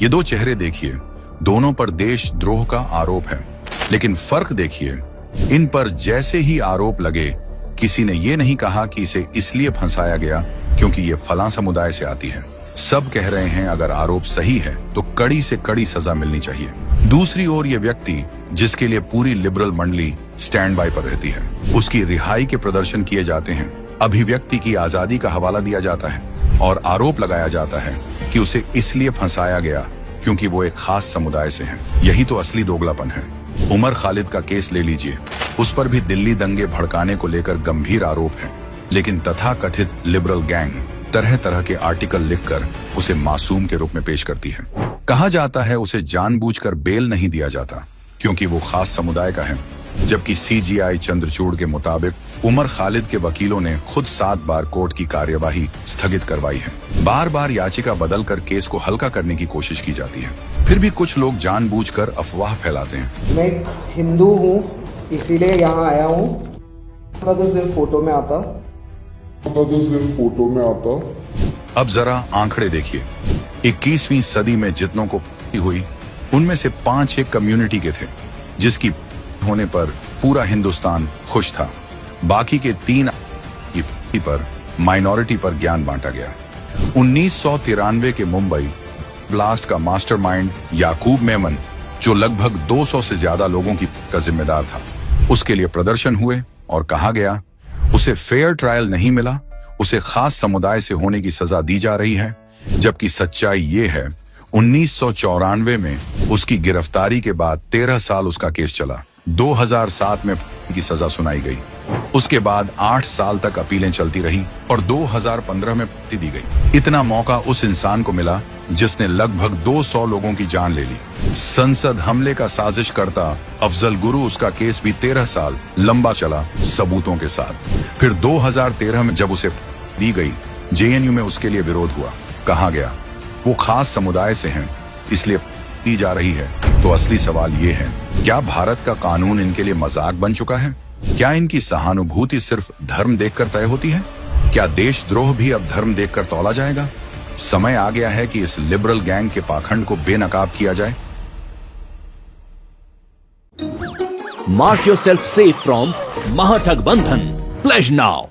ये दो चेहरे देखिए, दोनों पर देशद्रोह का आरोप है, लेकिन फर्क देखिए, इन पर जैसे ही आरोप लगे, किसी ने ये नहीं कहा कि इसे इसलिए फंसाया गया क्योंकि ये फलां समुदाय से आती है। सब कह रहे हैं अगर आरोप सही है तो कड़ी से कड़ी सजा मिलनी चाहिए। दूसरी ओर ये व्यक्ति जिसके लिए पूरी लिबरल मंडली स्टैंड बाय पर रहती है, उसकी रिहाई के प्रदर्शन किए जाते हैं, अभिव्यक्ति की आजादी का हवाला दिया जाता है और आरोप लगाया जाता है कि उसे इसलिए फंसाया गया क्योंकि वो एक खास समुदाय से है। यही तो असली दोगलापन है। उमर खालिद का केस ले लीजिए, उस पर भी दिल्ली दंगे भड़काने को लेकर गंभीर आरोप है, लेकिन तथाकथित लिबरल गैंग तरह तरह के आर्टिकल लिखकर उसे मासूम के रूप में पेश करती है। कहा जाता है उसे जानबूझकर बेल नहीं दिया जाता क्योंकि वो खास समुदाय का है, जबकि CGI चंद्रचूड़ के मुताबिक उमर खालिद के वकीलों ने खुद 7 बार कोर्ट की कार्यवाही स्थगित करवाई है। बार बार याचिका बदलकर केस को हल्का करने की कोशिश की जाती है, फिर भी कुछ लोग जानबूझकर अफवाह फैलाते हैं। मैं एक हिंदू हूँ, इसीलिए यहाँ आया हूँ। तो सिर्फ फोटो में आता। अब जरा आंकड़े देखिए, 21वीं सदी में जितनों को हुई उनमें से 5 एक कम्युनिटी के थे जिसकी होने पर पूरा हिंदुस्तान खुश था। बाकी के 3 पर माइनॉरिटी पर ज्ञान बांटा गया। 1993 के मुंबई ब्लास्ट का मास्टरमाइंड याकूब मेमन, जो लगभग 200 से ज्यादा लोगों का जिम्मेदार था, उसके लिए प्रदर्शन हुए और कहा गया उसे फेयर ट्रायल नहीं मिला, उसे खास समुदाय से होने की सजा दी जा रही है, जबकि सच्चाई ये है 1994 में उसकी गिरफ्तारी के बाद 13 साल उसका केस चला। 2007 में की सजा सुनाई गई। उसके बाद 8 साल तक अपीलें चलती रही और 2015 में फांसी दी गई। इतना मौका उस इंसान को मिला जिसने लगभग 200 लोगों की जान ले ली। संसद हमले का साजिश करता अफजल गुरु, उसका केस भी 13 साल लंबा चला सबूतों के साथ। फिर 2013 में जब उसे दी गई, JNU में उसके लिए विरोध हुआ। कहा गया वो खास समुदाय से हैं, इसलिए दी जा रही है। तो असली सवाल ये है, क्या भारत का कानून इनके लिए मजाक बन चुका है? क्या इनकी सहानुभूति सिर्फ धर्म देखकर तय होती है? क्या देशद्रोह भी अब धर्म देखकर तौला जाएगा? समय आ गया है कि इस लिबरल गैंग के पाखंड को बेनकाब किया जाए। Mark yourself safe from Mahathag Bandhan. Pledge now.